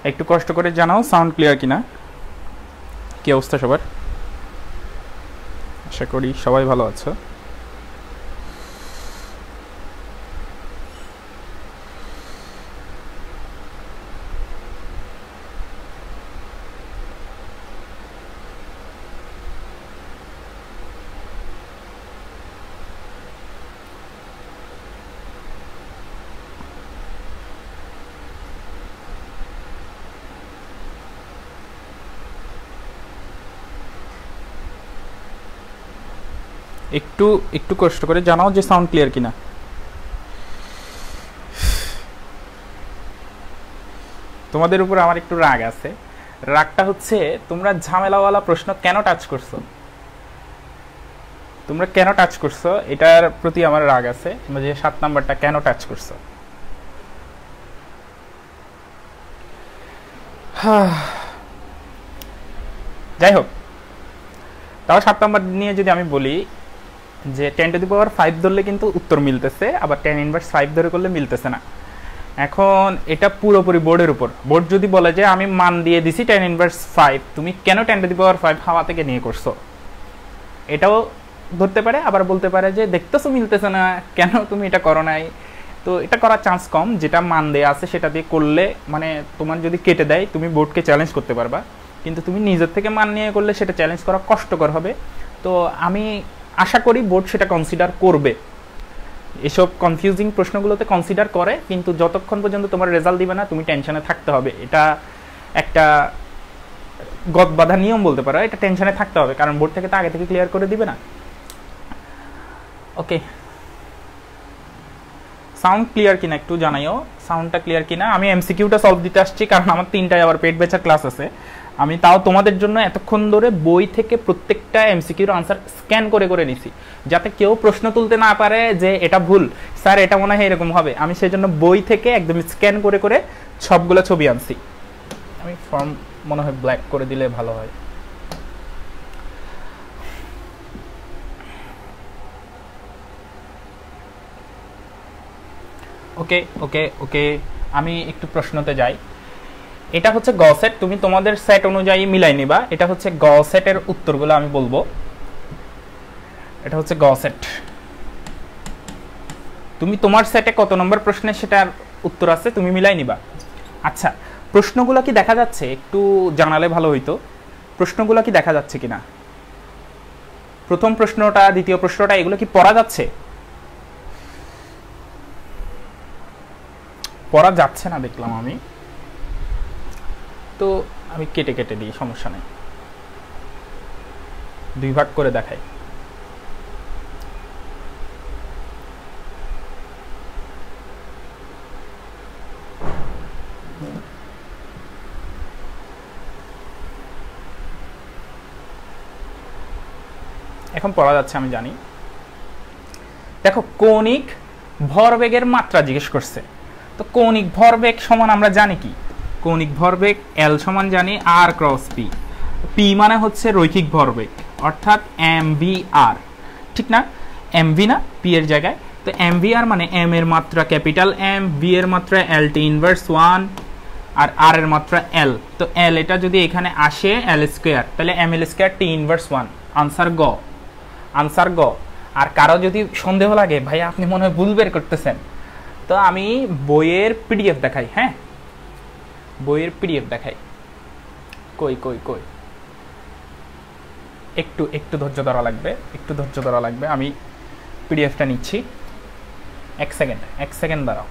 একটু কষ্ট করে জানাও সাউন্ড ক্লিয়ার কিনা, কি অবস্থা সবার? আশা করি সবাই ভালো আছো। একটু একটু কষ্ট করে জানাও যে সাউন্ড ক্লিয়ার কিনা। তোমাদের উপর আমার একটু রাগ আছে। রাগটা হচ্ছে তোমরা ঝামেলাওয়ালা প্রশ্ন কেন টাচ করছো, তোমরা কেন টাচ করছো এটার প্রতি আমার রাগ আছে। যে 7 নাম্বারটা কেন টাচ করছো। যাই হোক, তাও 7 নাম্বার নিয়ে যদি আমি বলি যে 10⁵ ধরলে কিন্তু উত্তর মিলতেছে, আবার 10⁻5 ধরে করলে মিলতেছে না। এখন এটা পুরোপুরি বোর্ডের উপর। বোর্ড যদি বলে যে আমি মান দিয়ে দিছি 10⁻5, তুমি কেন 10⁵ হাওয়া থেকে নিয়ে করছো, এটাও ধরতে পারে। আবার বলতে পারে যে দেখতেছো মিলতেছে না, কেন তুমি এটা করো নাই। তো এটা করার চান্স কম। যেটা মান দেয়া আছে সেটা দিয়ে করলে মানে তোমার যদি কেটে দেয় তুমি বোর্ডকে চ্যালেঞ্জ করতে পারবা, কিন্তু তুমি নিজের থেকে মান নিয়ে করলে সেটা চ্যালেঞ্জ করা কষ্টকর হবে। তো আমি আশা করি বোর্ড সেটা কনসিডার করবে, এসব কনফিউজিং প্রশ্নগুলোতে কনসিডার করে, কিন্তু যতক্ষণ পর্যন্ত তোমার রেজাল্ট দিবে না তুমি টেনশনে থাকতে হবে। এটা একটা গদবাধা নিয়ম বলতে পারো, এটা টেনশনে থাকতে হবে, কারণ বোর্ড থেকে তো আগে থেকে ক্লিয়ার করে দিবে না। ওকে, সাউন্ড ক্লিয়ার কিনা একটু জানাইও, সাউন্ডটা ক্লিয়ার কিনা। আমি এমসিকিউটা সলভ দিতে আসছি, কারণ আমার 3টায় আবার পেট বেচার ক্লাস আছে। আমি তাও তোমাদের জন্য এতক্ষণ ধরে বই থেকে প্রত্যেকটা এমসিকিউর আনসার স্ক্যান করে করে নিছি, যাতে কেউ প্রশ্ন তুলতে না পারে যে এটা ভুল স্যার, এটা মনে হয় এরকম হবে। আমি সেই জন্য বই থেকে একদম স্ক্যান করে করে সবগুলো ছবি আনছি। আমি ফর্ম মনে হয় ব্ল্যাক করে দিলে ভালো হয়। ওকে ওকে ওকে, আমি একটু প্রশ্নতে যাই। এটা হচ্ছে গ সেট, তুমি তোমাদের সেট অনুযায়ী মিলাই নিবা। এটা হচ্ছে গ সেটের উত্তরগুলো আমি বলবো। এটা হচ্ছে গ সেট। তুমি তোমার সেটে কত নম্বর প্রশ্নে সেটার উত্তর আছে তুমি মিলাই নিবা। আচ্ছা, প্রশ্নগুলো কি দেখা যাচ্ছে? একটু জানালে ভালো হইতো, প্রশ্নগুলো কি দেখা যাচ্ছে কিনা। প্রথম প্রশ্নটা, দ্বিতীয় প্রশ্নটা, এগুলো কি পড়া যাচ্ছে? পড়া যাচ্ছে না দেখলাম আমি, তো আমি কেটে কেটে দিই, সমস্যা নেই, 2 ভাগ করে দেখাই। এখন পড়া যাচ্ছে আমি জানি। দেখো, কৌণিক ভরবেগের মাত্রা জিজ্ঞেস করছে। তো কৌণিক ভরবেগ সমান আমরা জানি কি, কৌণিক ভরবেগ এল সমান জানি আর ক্রস পি, পি মানে হচ্ছে রৈখিক ভরবেগ অর্থাৎ এম ভি আর, ঠিক না? এম ভি না পি এর জায়গায়, তো এম ভি আর মানে এম এর মাত্রা ক্যাপিটাল এম, ভি এর মাত্রা এল টি ইনভার্স 1 আর আর এর মাত্রা এল, তো এল এটা যদি এখানে আসে এল স্কোয়ার তাহলে M L square T inverse 1, answer গ, আনসার গ। আর কারো যদি সন্দেহ লাগে ভাই আপনি মনে হয় ভুল বের করতেছেন, তো আমি বইয়ের পিডিএফ দেখাই, হ্যাঁ বইয়ের পিডিএফ দেখাই, কই কই কই, একটু একটু ধৈর্য ধরা লাগবে, একটু ধৈর্য ধরা লাগবে, আমি পিডিএফটা নিচ্ছি, এক সেকেন্ড দাঁড়াও।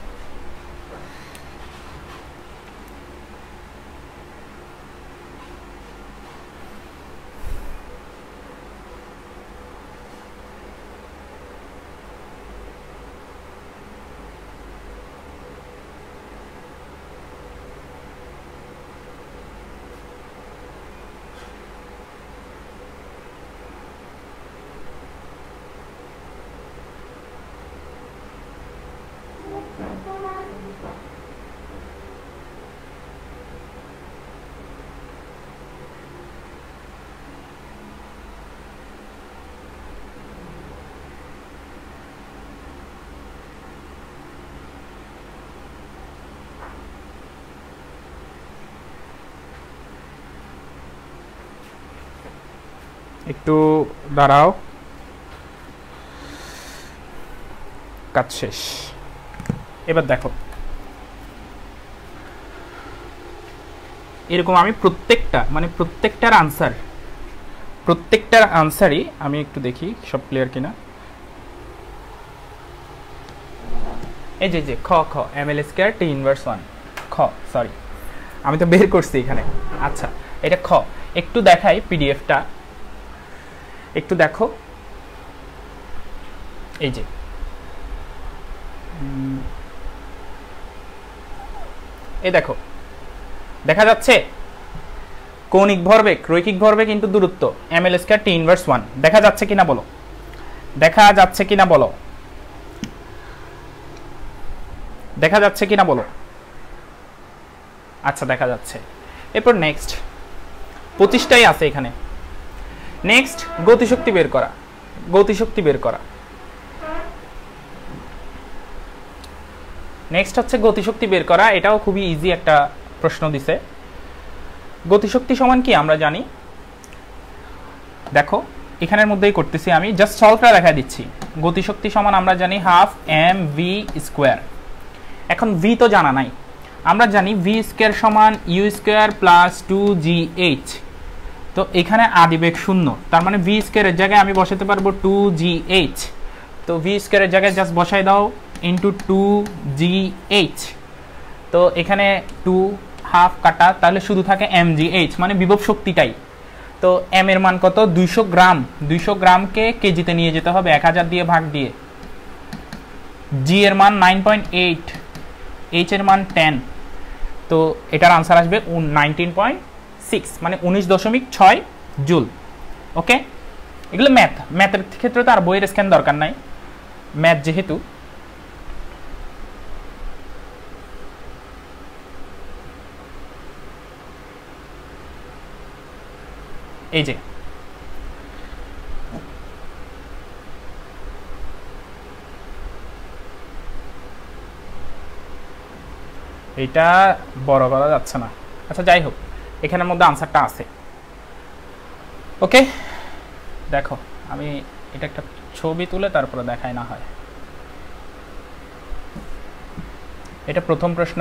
একটু দাঁড়াও, কাজ শেষ। এবার দেখো এরকম আমি প্রত্যেকটার আনসারই আমি একটু দেখি সব ক্লিয়ার কিনা। এই যে খ খ M L square T inverse 1, খ সরি আমি তো বের করছি এখানে। আচ্ছা এটা খ, একটু দেখাই পিডিএফটা, একটু দেখো। এই যে এই দেখো দেখা যাচ্ছে কৌণিক ভরবেগ রৈখিক ভরবেগ কিন্তু দূরত্ব M L square T inverse 1, দেখা যাচ্ছে কিনা বলো, দেখা যাচ্ছে কিনা বলো, দেখা যাচ্ছে কিনা বলো। আচ্ছা দেখা যাচ্ছে। এরপর নেক্সট 25টাই আছে এখানে। নেক্সট গতিশক্তি বের করা, গতিশক্তি বের করা। নেক্সট হচ্ছে গতিশক্তি বের করা, এটাও খুবই ইজি একটা প্রশ্ন দিছে। গতিশক্তি সমান কি আমরা জানি, দেখো এখানের মধ্যেই করতেছি আমি, জাস্ট সলভটা দেখা দিচ্ছি। গতিশক্তি সমান আমরা জানি হাফ এম ভি স্কোয়ার। এখন ভি তো জানা নাই, আমরা জানি ভি স্কোয়ার সমান ইউ স্কোয়ার প্লাস 2gh। তো এখানে আদিবেগ শূন্য, তার মানে ভি স্কোয়ারের জায়গায় আমি বসাতে পারবো 2gh। তো ভি স্কোয়ারের জায়গায় জাস্ট বসাই দাও ইন্টু 2gh। তো এখানে 2 হাফ কাটা, তাহলে শুধু থাকে mgh, মানে বিভব শক্তিটাই। তো এম এর মান কত, 200 গ্রাম, 200 গ্রামকে কেজিতে নিয়ে যেতে হবে 1000 দিয়ে ভাগ দিয়ে। জি এর মান 9.8, এইচ এর মান 10, তো এটার আনসার আসবে 19.6, মানে 19.6 জুল। ওকে, এগুলো ম্যাথের ক্ষেত্রে তো আর বইয়ের স্ক্যান দরকার নাই, ম্যাথ যেহেতু। এই যে এইটা বড় করা যাচ্ছে না, আচ্ছা যাই হোক এখানের মধ্যে আনসারটা আছে। ওকে দেখো আমি এটা একটা ছবি তুলে তারপরে দেখাই না হয়। এটা প্রথম প্রশ্ন,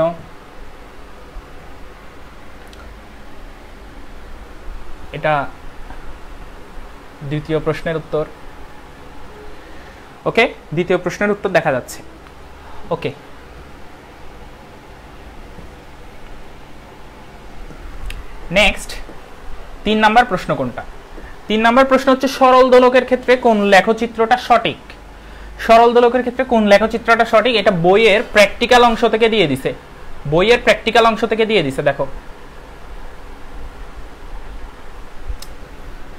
এটা দ্বিতীয় প্রশ্নের উত্তর। ওকে, দ্বিতীয় প্রশ্নের উত্তর দেখা যাচ্ছে। ওকে, নেক্সট 3 নাম্বার প্রশ্ন কোনটা? 3 নাম্বার প্রশ্ন হচ্ছে সরল দোলকের ক্ষেত্রে কোন লেখচিত্রটা সঠিক? সরল দোলকের ক্ষেত্রে কোন লেখচিত্রটা সঠিক, এটা বইয়ের প্র্যাকটিক্যাল অংশ থেকে দিয়ে দিছে, বইয়ের প্র্যাকটিক্যাল অংশ থেকে দিয়ে দিছে। দেখো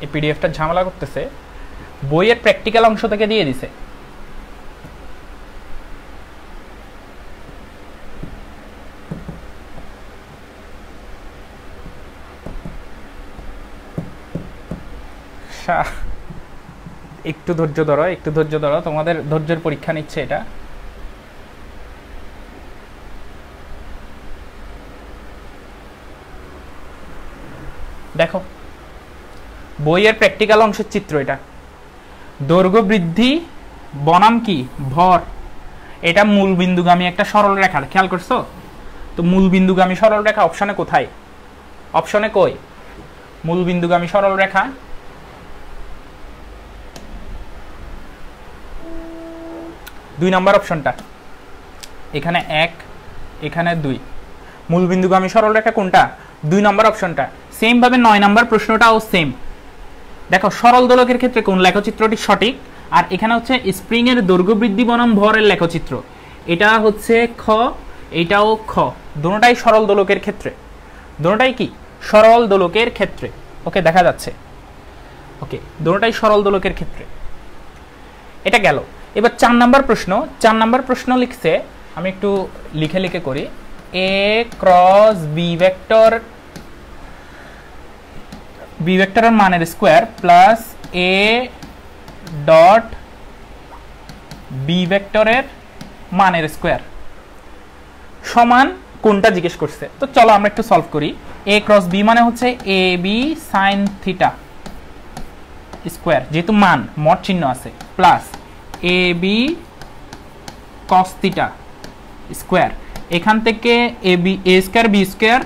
এই পিডিএফটা ঝামেলা করতেছে, বইয়ের প্র্যাকটিক্যাল অংশ থেকে দিয়ে দিছে। সমস্যা, একটু ধৈর্য ধরো, একটু ধৈর্য ধরো, তোমাদের ধৈর্যের পরীক্ষা নিচ্ছে এটা। দেখো বইয়ের প্র্যাকটিক্যাল অংশের চিত্র এটা। দৈর্ঘ্য বৃদ্ধি বনাম কি ভর, এটা মূল বিন্দুগামী একটা সরল রেখা, খেয়াল করছো তো? মূল বিন্দুগামী সরল রেখা অপশনে কোথায়? অপশনে কই মূল বিন্দুগামী সরল রেখা? দুই নম্বর অপশনটা, এখানে 1 এখানে 2, মূল বিন্দুগামী সরল রেখা কোনটা? 2 নম্বর অপশনটা। সেম ভাবে 9 নম্বর প্রশ্নটাও সেম। দেখো সরল দোলকের ক্ষেত্রে কোন লেখচিত্রটি সঠিক, আর এখানে হচ্ছে স্প্রিং এর দৈর্ঘ্য বৃদ্ধি বনাম ভরের লেখচিত্র, এটা হচ্ছে খ, এটাও খ, দুটোটাই সরল দোলকের ক্ষেত্রে, দুটোটাই কি সরল দোলকের ক্ষেত্রে। ওকে, দেখা যাচ্ছে, ওকে, দুটোটাই সরল দোলকের ক্ষেত্রে। এটা গেল। এবার 4 নম্বর প্রশ্ন। 4 নম্বর প্রশ্ন লিখছে, আমি একটু লিখে লিখে করি, A cross B vector, B ভেক্টরের মানের square plus A dot B ভেক্টরের মানের স্কোয়ার সমান কোনটা জিজ্ঞেস করছে। তো চলো আমরা একটু সলভ করি। এ ক্রস বি মানে হচ্ছে A B sine theta square, যেহেতু মান মড চিহ্ন আছে, plus A B cos theta square, এখান থেকে A B A square B square,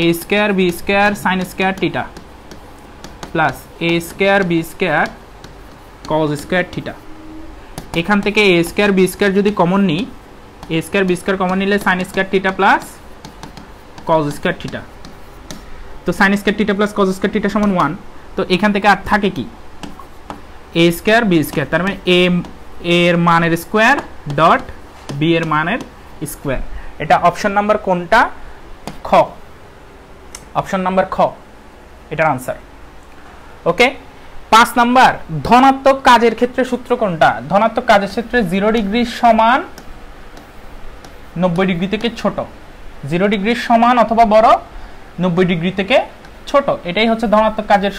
A square B square sine square theta plus A square B square cos square theta. এখান থেকে A square B square যদি common নিই, A square B square common নিলে sine square theta plus cos square theta, তো sine square theta plus cos square theta সমান 1। তো এখান থেকে আর থাকে কি এ স্কোয়ার বি স্কোয়ার, তার মানে এ এর মানের স্কোয়ার ডট বি এর মানের স্কোয়ার। এটা অপশন নাম্বার কোনটা? খ, অপশন নাম্বার খ, এটার আনসার। ওকে। 5 নাম্বার, ধনাত্মক কাজের ক্ষেত্রে সূত্র কোনটা? ধনাত্মক কাজের ক্ষেত্রে 0 ডিগ্রি সমান 90 ডিগ্রি থেকে ছোট, 0 ডিগ্রি সমান অথবা বড় 90 ডিগ্রি থেকে ছোট, এটাই হচ্ছে ধনাত্মক কাজের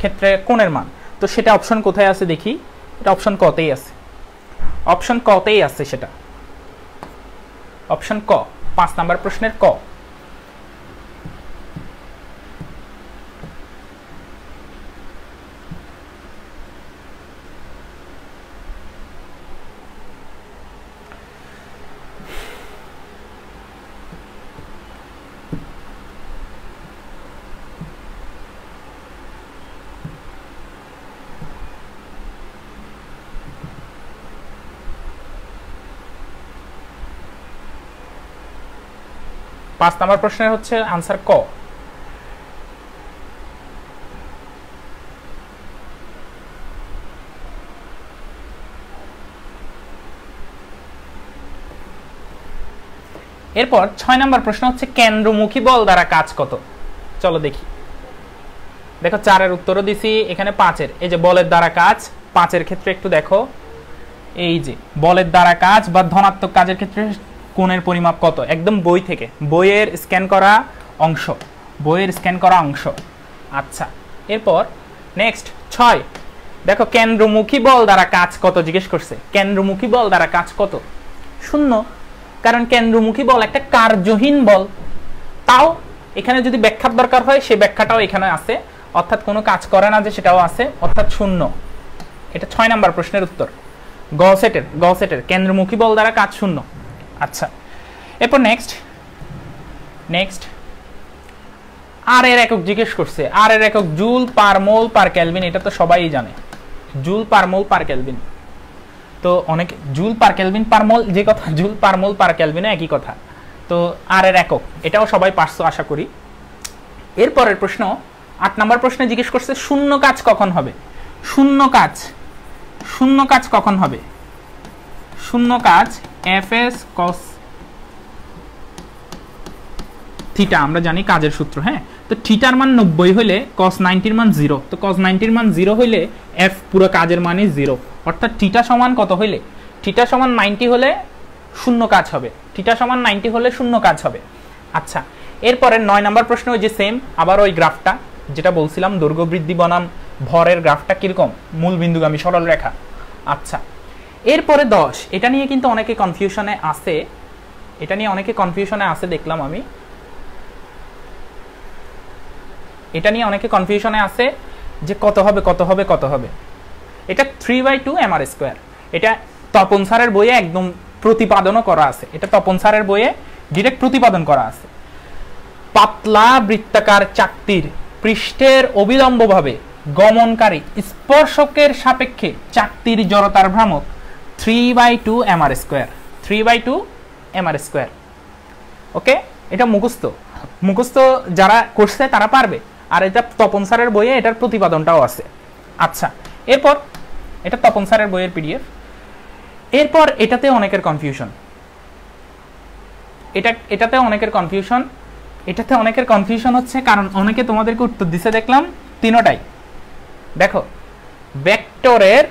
ক্ষেত্রে কোণের মান। তো সেটা অপশন কোথায় আছে দেখি, এটা অপশন কতেই আছে, অপশন কতেই আছে সেটা, অপশন ক, 5 নাম্বার প্রশ্নের ক। পাঁচ নাম্বার প্রশ্নের হচ্ছে আনসার ক। এরপর 6 নাম্বার প্রশ্ন হচ্ছে কেন্দ্রমুখী বল দ্বারা কাজ কত? চলো দেখি। দেখো 4 এর উত্তরও দিছি, এখানে 5 এর, এই যে বলের দ্বারা কাজ, 5 এর ক্ষেত্রে একটু দেখো, এই যে বলের দ্বারা কাজ বা ধনাত্মক কাজের ক্ষেত্রে কোণের পরিমাপ কত, একদম বই থেকে, বইয়ের স্ক্যান করা অংশ, বইয়ের স্ক্যান করা অংশ। আচ্ছা, এরপর নেক্সট 6, দেখো কেন্দ্রমুখী বল দ্বারা কাজ কত জিজ্ঞেস করছে। কেন্দ্রমুখী বল দ্বারা কাজ কত? 0, কারণ কেন্দ্রমুখী বল একটা কার্যহীন বল। তাও এখানে যদি ব্যাখ্যার দরকার হয় সেই ব্যাখ্যাটাও এখানে আছে, অর্থাৎ কোনো কাজ করে না যে সেটাও আছে, অর্থাৎ 0। এটা 6 নাম্বার প্রশ্নের উত্তর। গ সেটের কেন্দ্রমুখী বল দ্বারা কাজ 0। আচ্ছা, এরপর নেক্সট আর এর একক জিজ্ঞেস করছে। আর এর একক জুল পার মোল পার কেলভিন, এটা তো সবাই জানে, জুল পার মোল পার কেলভিন। তো অনেক জুল পার কেলভিন পার মোল, যে কথা জুল পার মোল পার কেলভিন একই কথা। তো আর এর একক, এটাও সবাই পারছো আশা করি। এরপরের প্রশ্ন 8 নাম্বার প্রশ্নে জিজ্ঞেস করছে শূন্য কাজ কখন হবে। শূন্য কাজ কখন হবে? শূন্য কাজ fs cos থিটা, আমরা জানি কাজের সূত্র। হ্যাঁ, তো থিটার মান 90 হইলে cos 90 এর মান 0, তো cos 90 এর মান 0 হইলে f পুরো কাজের মানই 0, অর্থাৎ থিটা সমান কত হইলে? থিটা সমান 90 হলে শূন্য কাজ হবে, থিটা সমান 90 হলে শূন্য কাজ হবে। আচ্ছা, এরপরে 9 নাম্বার প্রশ্ন ওই যে সেম, আবার ওই গ্রাফটা যেটা বলছিলাম, দৈর্ঘ্য বৃদ্ধি বনাম ভরের গ্রাফটা কিরকম, মূল বিন্দুগামী সরল রেখা। আচ্ছা, এরপরে 10, এটা নিয়ে কিন্তু অনেকে কনফিউশনে আছে, দেখলাম আমি এটা নিয়ে অনেকে কনফিউশনে আছে যে কত হবে। এটা 3/2 mr²। এটা তপন স্যারের বইয়ে একদম প্রতিপাদনও করা আছে, ডিরেক্ট প্রতিপাদন করা আছে। পাতলা বৃত্তাকার চাকতির পৃষ্ঠের অবিলম্বভাবে গমনকারী স্পর্শকের সাপেক্ষে চাকতির জড়তার ভ্রামক 3/2 mr²। ওকে, এটা মুখস্থ যারা করছে তারা পারবে, আর এটা তপন স্যারের বইয়ে এটার প্রতিপাদনটাও আছে। আচ্ছা, এরপর এটা তপন স্যারের বইয়ের পিডিএফ। এরপর এটাতে অনেকের কনফিউশন হচ্ছে, কারণ অনেকে তোমাদেরকে উত্তর দিছে দেখলাম তিনটাই। দেখো, ভেক্টরের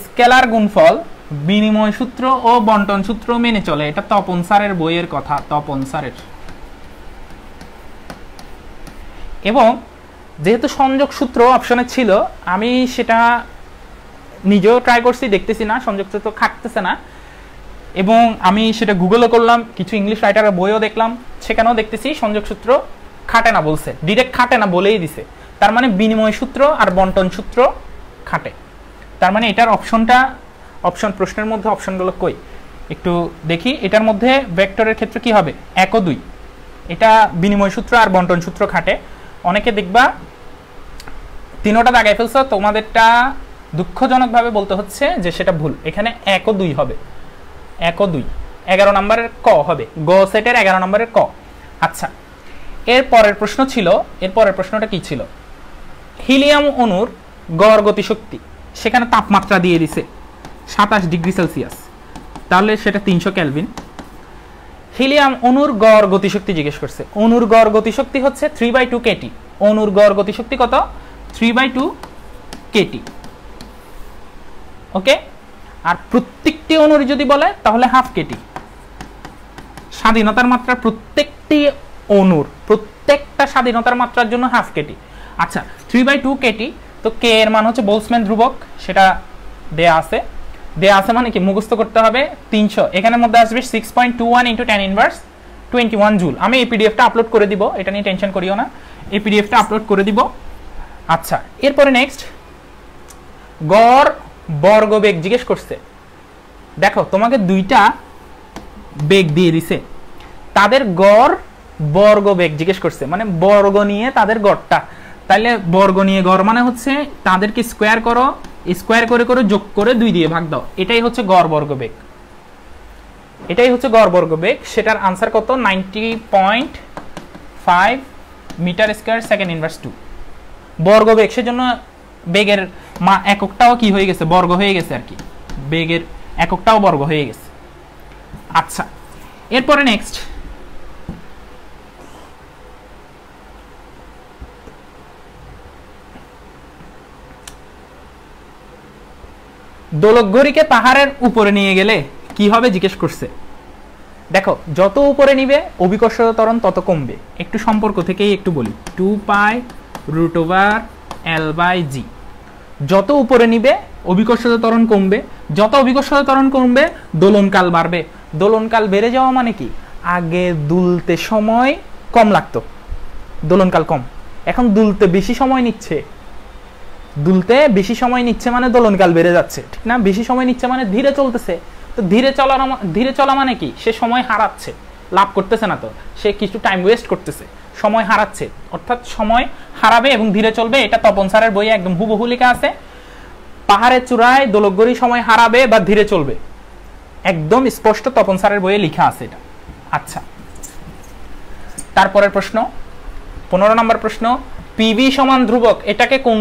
স্কেলার গুণফল বিনিময় সূত্র ও বন্টন সূত্র মেনে চলে, এটা তপন স্যারের বইয়ের কথা, এবং যেহেতু সংযোগ সূত্র অপশনে ছিল, আমি সেটা নিজেও ট্রাই করছি, দেখতেছি না সংযোগ সূত্র খাটতেছে না, এবং আমি সেটা গুগলও করলাম, কিছু ইংলিশ রাইটারের বইও দেখলাম, সেখানেও দেখতেছি সংযোগ সূত্র খাটে না বলছে, ডিরেক্ট খাটে না বলেই দিছে। তার মানে বিনিময় সূত্র আর বন্টন সূত্র খাটে। তার মানে এটার প্রশ্নের মধ্যে অপশনগুলো কই একটু দেখি। এটার মধ্যে ভেক্টরের ক্ষেত্রে কি হবে, 1 ও 2, এটা বিনিময় সূত্র আর বন্টন সূত্র খাটে। অনেকে দেখবা তিনোটা দাগায় ফেলছো, তোমাদেরটা দুঃখজনকভাবে বলতে হচ্ছে যে সেটা ভুল। এখানে 1 ও 2 হবে, 1 ও 2, 11 নম্বরের ক হবে, গ সেটের 11 নম্বরের ক। আচ্ছা, এর প্রশ্নটা কি ছিল, হিলিয়াম অণুর গড় গতিশক্তি, সেখানে তাপমাত্রা দিয়ে দিছে 27 ডিগ্রি সেলসিয়াস, তাহলে সেটা 300 কেলভিন। হিলিয়াম অণুর গড় গতিশক্তি জিজ্ঞেস করছে, অণুর গড় গতিশক্তি হচ্ছে 3/2 কেটি। অণুর গড় গতিশক্তি কত, 3/2 কেটি। ওকে, আর প্রত্যেকটি অণুর যদি বলে তাহলে হাফ কেটি। স্বাধীনতার মাত্রা প্রত্যেকটা স্বাধীনতার মাত্রার জন্য হাফ কেটি। আচ্ছা, 3/2 কেটি, তো কে এর মান হচ্ছে বোলসম্যান ধ্রুবক, সেটা দেয়া আছে মানে কি মুখস্থ করতে হবে 300, এখানের মধ্যে আসবে 6.21 × 10⁻21 জুল। আমি এই পিডিএফটা আপলোড করে দিব, এটা নিয়ে টেনশন করিও না, এই পিডিএফটা আপলোড করে দিব। আচ্ছা, এরপরে নেক্সট গড় বর্গবেগ জিজ্ঞেস করছে। দেখো, তোমাকে দুইটা বেগ দিয়ে দিছে, তাদের গড় বর্গবেগ জিজ্ঞেস করছে, মানে বর্গ নিয়ে তাদের গড়টা। তাহলে বর্গ নিয়ে গড় মানে হচ্ছে তাদেরকে স্কোয়ার করে যোগ করে 2 দিয়ে ভাগ দাও, এটাই হচ্ছে গড় বর্গবেগ। সেটার আনসার কত, 90.5 মিটার স্কয়ার সেকেন্ড ইনভার্স 2 বর্গবেগ। সেজন্য বেগের এককটাও কি হয়ে গেছে, বর্গ হয়ে গেছে আর কি, বেগের এককটাও বর্গ হয়ে গেছে। আচ্ছা, এরপরে নেক্সট দোলকঘড়িকে পাহাড়ের উপরে নিয়ে গেলে কি হবে জিজ্ঞেস করছে। দেখো, যত উপরে নিবে অভিকর্ষজ ত্বরণ তত কমবে। একটু সম্পর্ক থেকেই একটু বলি, 2π√L/g। যত উপরে নিবে অভিকর্ষজ ত্বরণ কমবে, যত অভিকর্ষজ ত্বরণ কমবে দোলনকাল বাড়বে। দোলনকাল বেড়ে যাওয়া মানে কি, আগে দুলতে সময় কম লাগতো, দোলনকাল কম, এখন দুলতে বেশি সময় নিচ্ছে মানে দোলনকাল বেড়ে যাচ্ছে, ঠিক না? বেশি সময় নিচ্ছে মানে ধীরে চলতেছে। তো ধীরে চলা মানে কি, সে সময় হারাচ্ছে, লাভ করতেছে না, তো সে কিছু টাইম ওয়েস্ট করতেছে, সময় হারাচ্ছে, অর্থাৎ সময় হারাবে এবং ধীরে চলবে। এটা তপন স্যারের বইয়ে একদম হুবহু লেখা আছে, পাহাড়ের চূড়ায় দোলকঘড়ি সময় হারাবে বা ধীরে চলবে, একদম স্পষ্ট তপন স্যারের বইয়ে লেখা আছে এটা। আচ্ছা, তারপরের প্রশ্ন, 15 নম্বর প্রশ্ন, পিভি সমান ধ্রুবক, এটাকে কোন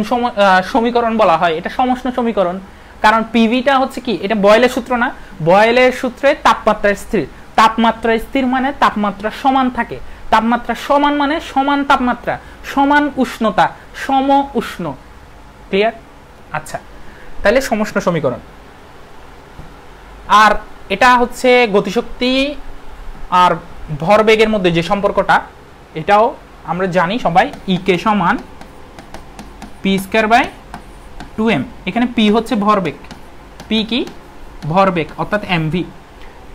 সমীকরণ বলা হয়? এটা সমষ্ণ সমীকরণ, কারণ পিভিটা হচ্ছে কি, এটা বয়েলের সূত্র না, বয়েলের সূত্রে তাপমাত্রা স্থির। তাপমাত্রা স্থির মানে তাপমাত্রা সমান থাকে, তাপমাত্রা সমান মানে সমান তাপমাত্রা, সমান উষ্ণতা, সম উষ্ণ। ক্লিয়ার? আচ্ছা, তাহলে সমষ্ণ সমীকরণ। আর এটা হচ্ছে গতিশক্তি আর ভরবেগের মধ্যে যে সম্পর্কটা, এটাও আমরা জানি সবাই, ইকে সমান p² 2m, এখানে p হচ্ছে ভরবেগ, p কি ভরবেগ অর্থাৎ mv।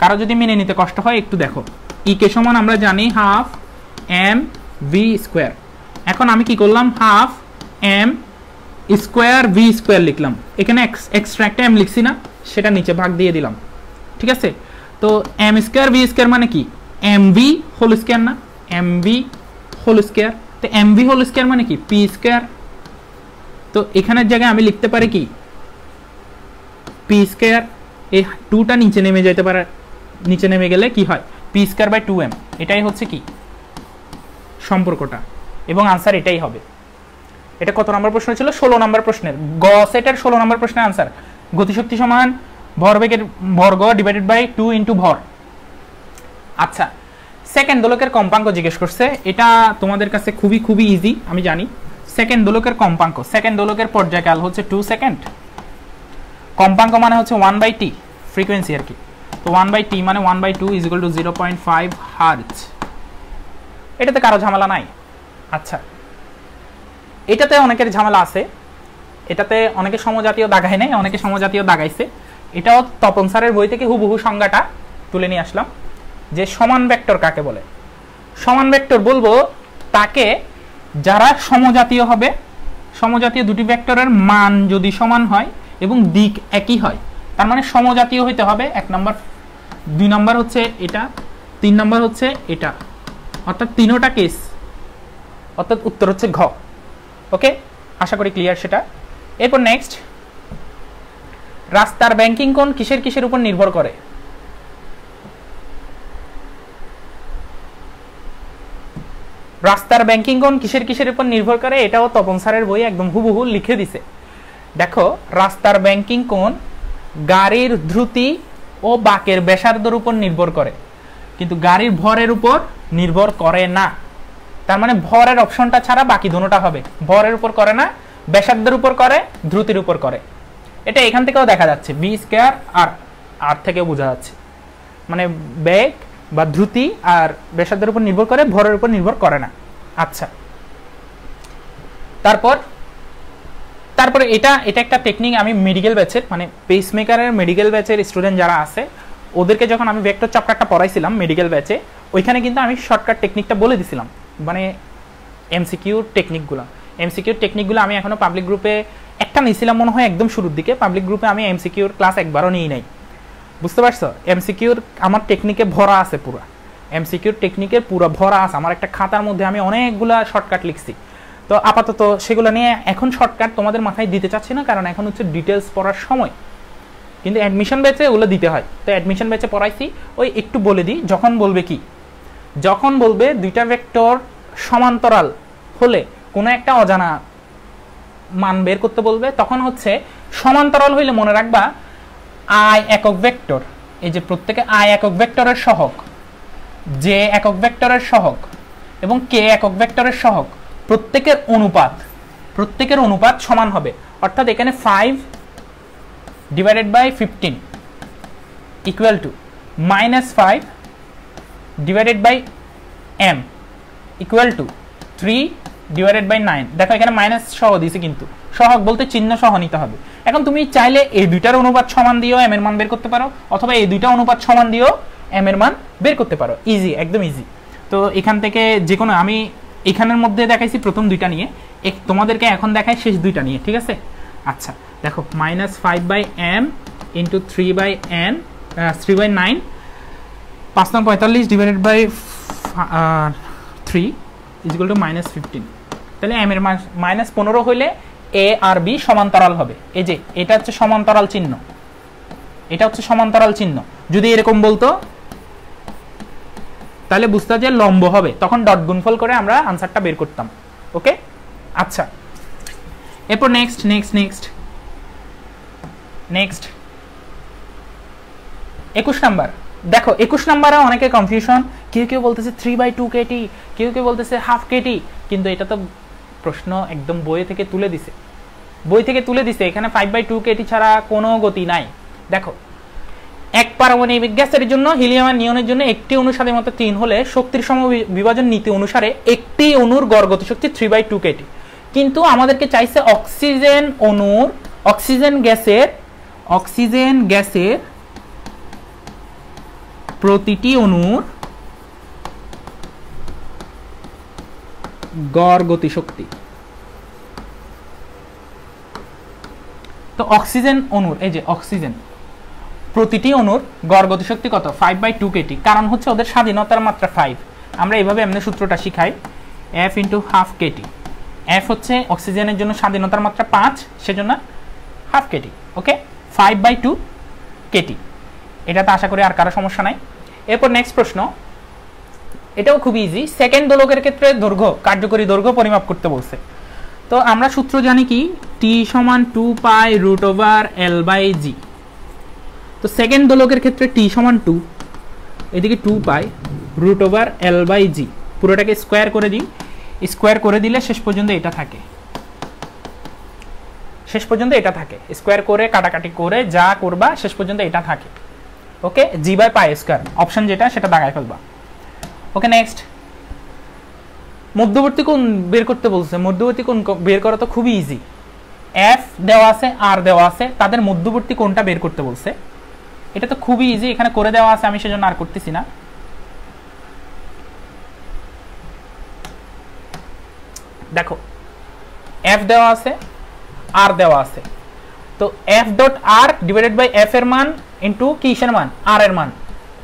কারো যদি মেনে নিতে কষ্ট হয় একটু দেখো, e কে সমান আমরা জানি হাফ mv স্কয়ার। এখন আমি কি করলাম, half m square v square লিখলাম, এখানে এক্সট্রা একটা m লিখছি না, সেটা নিচে ভাগ দিয়ে দিলাম, ঠিক আছে। তো m স্কয়ার v স্কয়ার মানে কি mv হোল স্কয়ার না, mv হোল স্কয়ার। তো mv হোল স্কয়ার মানে কি p স্কয়ার। তো এখানের জায়গায় আমি লিখতে পারি কি p স্কয়ার, এই 2টা নিচে নেমে যেতে পারে, নিচে নেমে গেলে কি হয় p স্কয়ার বাই 2m, এটাই হচ্ছে কি সম্পর্কটা, এবং আনসার এটাই হবে। এটা কত নম্বর প্রশ্ন ছিল? 16 নম্বর প্রশ্নের, গ সেটের 16 নম্বর প্রশ্নের আনসার। গতিশক্তি সমান ভরবেগের বর্গ ডিভাইডেড বাই 2 ইনটু ভর। আচ্ছা, সেকেন্ড দোলকের কম্পাঙ্ক জিজ্ঞেস করছে, এটা তোমাদের কাছে খুবই ইজি আমি জানি। সেকেন্ড দোলকের কম্পাঙ্ক, সেকেন্ড দোলকের পর্যায়কাল হচ্ছে 2 সেকেন্ড, কম্পাঙ্ক মানে হচ্ছে 1/t, ফ্রিকোয়েন্সি আর কি। তো 1/t মানে 1/2 = 0.5 হার্জ। এটাতে কারো ঝামেলা নাই। আচ্ছা, এটাতে অনেকের ঝামেলা আছে, এটাতে অনেকে সমজাতীয় দাগায় নাই, অনেকে সমজাতীয় দাগাইছে। এটাও তপন স্যারের বই থেকে হুবহু সংজ্ঞাটা তুলে নিয়ে আসলাম, যে সমান ভেক্টর কাকে বলে। সমান ভেক্টর বলবো তাকে যারা সমজাতীয় হবে, সমজাতীয় দুটি ভেক্টরের মান যদি সমান হয় এবং দিক একই হয়, তার মানে সমজাতীয় হইতে হবে 1 নম্বর, 2 নম্বর হচ্ছে এটা, 3 নম্বর হচ্ছে এটা, অর্থাৎ তিনোটা কেস, অর্থাৎ উত্তর হচ্ছে ঘ। ওকে, আশা করি ক্লিয়ার সেটা। এরপর নেক্সট, রাস্তার ব্যাংকিং কোণ কিসের উপর নির্ভর করে? রাস্তার ব্যাংকিং কোণ কিসের উপর নির্ভর করে? এটাও তপন স্যারের বই একদম হুবহু লিখে দিছে। দেখো, রাস্তার ব্যাংকিং কোণ গাড়ির দ্রুতি ও বাঁকের ব্যাসার্ধের উপর নির্ভর করে, কিন্তু গাড়ির ভরের উপর নির্ভর করে না। তার মানে ভরের অপশনটা ছাড়া বাকি দুটোটা হবে, ভরের উপর করে না, ব্যাসার্ধের উপর করে, দ্রুতির উপর করে। এটা এখান থেকেও দেখা যাচ্ছে, v স্কয়ার আর থেকেও বোঝা যাচ্ছে, মানে বেগ বা দ্রুতি আর ব্যাসার্ধের উপর নির্ভর করে, ভরের উপর নির্ভর করে না। আচ্ছা, তারপরে এটা একটা টেকনিক, আমি মেডিকেল ব্যাচের মানে পেসমেকারের মেডিকেল ব্যাচের স্টুডেন্ট যারা আছে ওদেরকে যখন আমি ভেক্টর চ্যাপ্টারটা পড়াইছিলাম মেডিকেল ব্যাচে, ওইখানে কিন্তু আমি শর্টকাট টেকনিকটা বলে দিছিলাম, মানে এমসিকিউর টেকনিকগুলো আমি এখনো পাবলিক গ্রুপে একটা নিয়েছিলাম মনে হয় একদম শুরুর দিকে, পাবলিক গ্রুপে আমি এমসিকিউর ক্লাস একবারও নিই নাই, বুঝতে পারছো? এমসিকিউর আমার টেকনিকে ভরা আছে, পুরো এমসিকিউর টেকনিকের পুরো ভরা আছে আমার একটা খাতার মধ্যে, আমি অনেকগুলা শর্টকাট লিখছি। তো আপাতত সেগুলো নিয়ে এখন শর্টকাট তোমাদের মাথায় দিতে চাচ্ছি না, কারণ এখন হচ্ছে ডিটেলস পড়ার সময়, কিন্তু অ্যাডমিশন ব্যাচে ওগুলো দিতে হয়। তো অ্যাডমিশন ব্যাচে পড়াইছি, ওই একটু বলে দিই, যখন বলবে কি, যখন বলবে দুইটা ভেক্টর সমান্তরাল হলে কোনো একটা অজানা মান বের করতে বলবে, তখন হচ্ছে সমান্তরাল হইলে মনে রাখবা আই একক ভেক্টর, এই যে প্রত্যেকে আই একক ভেক্টরের সহগ, জে একক ভেক্টরের সহগ এবং কে একক ভেক্টরের সহগ, প্রত্যেকের অনুপাত সমান হবে। অর্থাৎ এখানে 5 divided by 15 equal to -5 divided by m equal to 3 divided by 9। দেখো এখানে মাইনাস সহ দিয়েছে, কিন্তু সহগ বলতে চিহ্ন সহ নিতে হবে। এখন তুমি চাইলে এই দুইটার অনুপাত সমান দিয়েও m এর মান বের করতে পারো, অথবা এই দুইটা অনুপাত সমান দিয়েও m এর মান বের করতে পারো, ইজি, একদম ইজি। তো এখান থেকে যে কোনো, আমি এখানের মধ্যে দেখাইছি প্রথম দুইটা নিয়ে, তোমাদেরকে এখন দেখাই শেষ দুইটা নিয়ে, ঠিক আছে? আচ্ছা দেখো, -5/m into 3/n 3/9 5×45 divided by 3 equal to -15। তাহলে m এর মান -15 হইলে a আর b সমান্তরাল হবে। এই যে এটা হচ্ছে সমান্তরাল চিহ্ন, এটা হচ্ছে সমান্তরাল চিহ্ন। যদি এরকম বলতো তাহলে বুঝতে যে লম্ব হবে, তখন ডট গুণফল করে আমরা আনসারটা বের করতাম। ওকে, আচ্ছা এরপর নেক্সট 21 নাম্বার। দেখো 21 নাম্বারে অনেকে কনফিউশন, কেউ বলতেছে 3/2 kT, কেউ বলতেছে ½ kT, কিন্তু এটা তো প্রশ্ন একদম বই থেকে তুলে দিছে, এখানে 5/2 kT ছাড়া কোনো গতি নাই। দেখো, এক পারমাণবিক গ্যাসের জন্য হিলিয়াম আর নিয়নের জন্য একটি অণু স্বাধীন 3 হলে শক্তির সমবিভাজন নীতি অনুসারে একটি অণুর গড় গতিশক্তি 3/2 kT। কিন্তু আমাদেরকে চাইছে অক্সিজেন অণুর, অক্সিজেন গ্যাসের প্রতিটি অণুর গড় গতিশক্তি। তো অক্সিজেন অণুর, এই যে অক্সিজেন প্রতিটি অণুর গড় গতিশক্তি কত? 5/2 কেটি। কারণ হচ্ছে ওদের স্বাধীনতার মাত্রা 5। আমরা এইভাবে এমনি সূত্রটা শিখাই, F × ½ কেটি। F হচ্ছে অক্সিজেনের জন্য স্বাধীনতার মাত্রা 5, সেজন্য ½ কেটি। ওকে, 5/2 কেটি। এটাতে আশা করি আর কারো সমস্যা নাই। এরপর নেক্সট প্রশ্ন, এটাও খুব ইজি। সেকেন্ড দোলকের ক্ষেত্রে দৈর্ঘ্য, কার্যকরী দৈর্ঘ্য পরিমাপ করতে বলছে। তো আমরা সূত্র জানি কি, T = 2π√L/g। তো সেকেন্ড দোলকের ক্ষেত্রে T = 2, এদিকে 2π√L/g, পুরোটাকে স্কোয়ার করে দিই। স্কোয়ার করে দিলে শেষ পর্যন্ত এটা থাকে, স্কোয়ার করে কাটাকাটি করে যা করবা শেষ পর্যন্ত এটা থাকে। ওকে, g/π², অপশন যেটা সেটা দাগায় ফেলবা। ওকে, নেক্সট মধ্যবর্তী কোণ বের করতে বলছে। মধ্যবর্তী কোণ বের করা তো খুবই ইজি। F দেওয়া আছে, R দেওয়া আছে, তাদের মধ্যবর্তী কোণটা বের করতে বলছে। এটা তো খুবই ইজি, এখানে করে দেওয়া আছে, আমি সেজন্য আর করতেছি না। দেখো, F দেওয়া আছে, R দেওয়া আছে। তো F.R / F এর মান ইন্টু কিসের মান? R এর মান,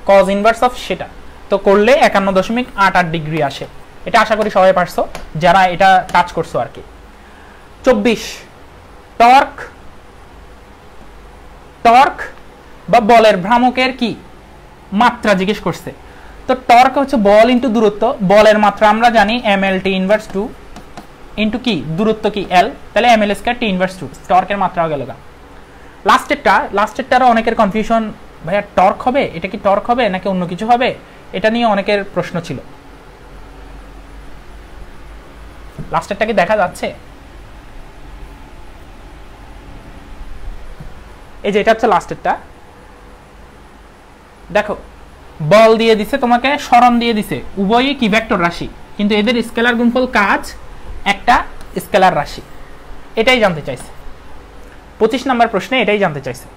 cos ইনভার্স অফ সেটা। তো করলে 51.88 ডিগ্রি আসে। এটা আশা করি সবাই পারছো, যারা এটা কাজ করছো আর কি। 24, টর্ক বা বলের ভ্রামকের কি মাত্রা জিজ্ঞেস করছে। তো টর্ক হচ্ছে বল ইন্টু দূরত্ব। বলের মাত্রা আমরা জানি mL/t ইনভার্স 2 ইন্টু কি দূরত্ব কি L, তাহলে mL² T ইনভার্স 2। টর্কের মাত্রাও গেল গা। লাস্টেরটারও অনেকের কনফিউশন, ভাইয়া টর্ক হবে, এটা কি টর্ক হবে নাকি অন্য কিছু হবে, এটা নিয়ে অনেকের প্রশ্ন ছিল। লাস্টেরটা কি দেখা যাচ্ছে? এই যে এটা হচ্ছে লাস্টেরটা। দেখো, বল দিয়ে দিছে তোমাকে, সরণ দিয়ে দিছে, উভয়ই কি ভেক্টর রাশি, কিন্তু এদের স্কেলার গুণফল কাজ একটা স্কেলার রাশি। এটাই জানতে চাইছে 25 নম্বর প্রশ্নে, এটাই জানতে চাইছে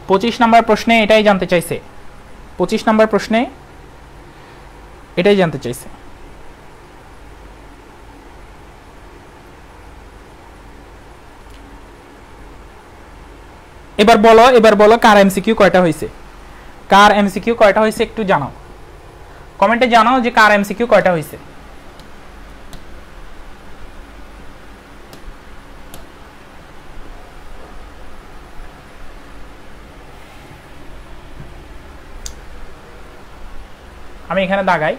25 নম্বর প্রশ্নে, এটাই জানতে চাইছে 25 নম্বর প্রশ্নে, এটাই জানতে চাইছে। এবার বলো কার এমসিকিউ কয়টা হয়েছে, একটু জানাও, কমেন্টে জানাও যে কার এমসিকিউ কয়টা হয়েছে। আমি এখানে দাগাই,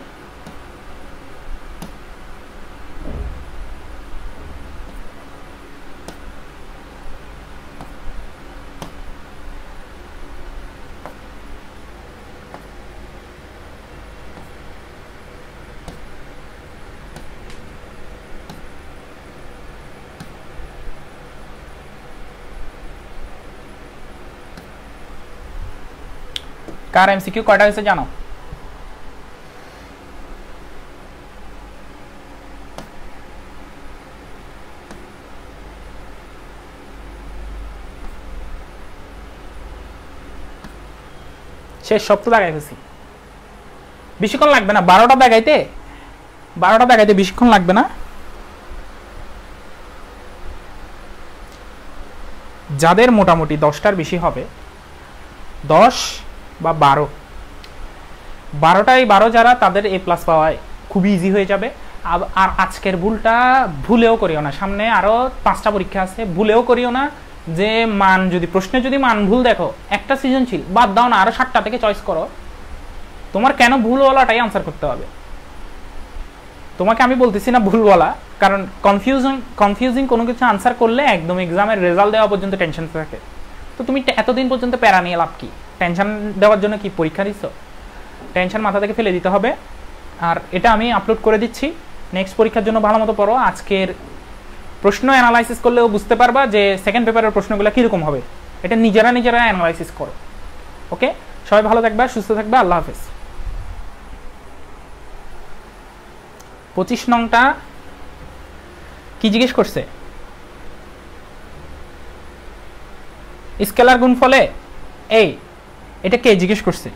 কার এমসিকিউ কয়টা হয়েছে জানো। শেষ সব তো দেখাই ফেলছি, বেশিক্ষণ লাগবে না, 12টা দেখাইতে বেশিক্ষণ লাগবে না। যাদের মোটামুটি 10টার বেশি হবে, 10 বা 12টাই 12 যারা, তাদের A+ পাওয়ায় খুবই ইজি হয়ে যাবে। আর আজকের ভুলটা ভুলেও করিও না, সামনে আরো 5টা পরীক্ষা আছে, ভুলেও করিও না যে মান যদি প্রশ্নে যদি মান ভুল দেখো, একটা সৃজনশীল বাদ দাও না, আরো 7টা থেকে চয়েস করো। তোমার কেন ভুল বলাটাই আনসার করতে হবে। তোমাকে আমি বলতেছি না ভুল বলা, কারণ কনফিউজিং কোনো কিছু আনসার করলে একদম এক্সামের রেজাল্ট দেওয়া পর্যন্ত টেনশন থাকে। তো তুমি এতদিন পর্যন্ত প্যারা নিয়ে লাভ কি? টেনশন দেওয়ার জন্য কি পরীক্ষা দিচ্ছ? টেনশন মাথা থেকে ফেলে দিতে হবে। আর এটা আমি আপলোড করে দিচ্ছি, নেক্সট পরীক্ষার জন্য ভালো মতো পড়ো। আজকের প্রশ্ন অ্যানালাইসিস করলেও বুঝতে পারবা যে সেকেন্ড পেপারের প্রশ্নগুলো কীরকম হবে, এটা নিজেরা অ্যানালাইসিস করো। ওকে, সবাই ভালো থাকবে, সুস্থ থাকবে, আল্লাহ হাফেজ। 25 নংটা কি জিজ্ঞেস করছে? স্কেলার গুণফলে এই এটা কে জিজ্ঞেস করছে?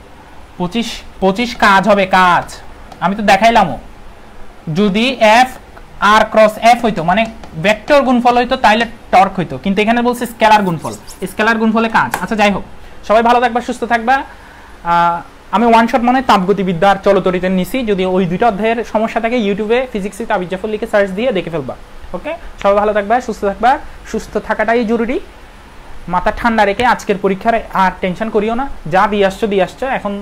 25 কাজ হবে, কাজ আমি তো দেখাইলামও। যদি এফ আর ক্রস এফ হইতো মানে ভেক্টর গুণফল হইতো তাইলে টর্ক হইতো, কিন্তু এখানে বলছে স্কেলার গুণফল, স্কেলার গুণফলে কাজ। আচ্ছা যাই হোক, সবাই ভালো থাকবা, সুস্থ থাকবা। আমি ওয়ান শট মানে তাপগতিবিদ্যা আর চলতরিতে নিছি, যদি ওই দুইটা অধ্যায়ের সমস্যা থাকে ইউটিউবে ফিজিক্স উইথ আবিদ জাফর লিখে সার্চ দিয়ে দেখে ফেলবা। ওকে, সবাই ভালো থাকবা, সুস্থ থাকবা। সুস্থ থাকাটাই জরুরি, মাথা ঠান্ডা রেখে আজকের পরীক্ষার আর টেনশন করিও না। যা দিয়ে আসছো, এখন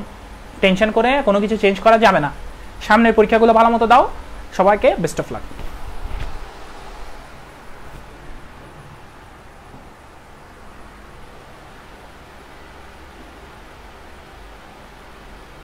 টেনশন করে কোনো কিছু চেঞ্জ করা যাবে না। সামনের পরীক্ষাগুলো ভালো মতো দাও। সবাইকে বেস্ট অফ লাক।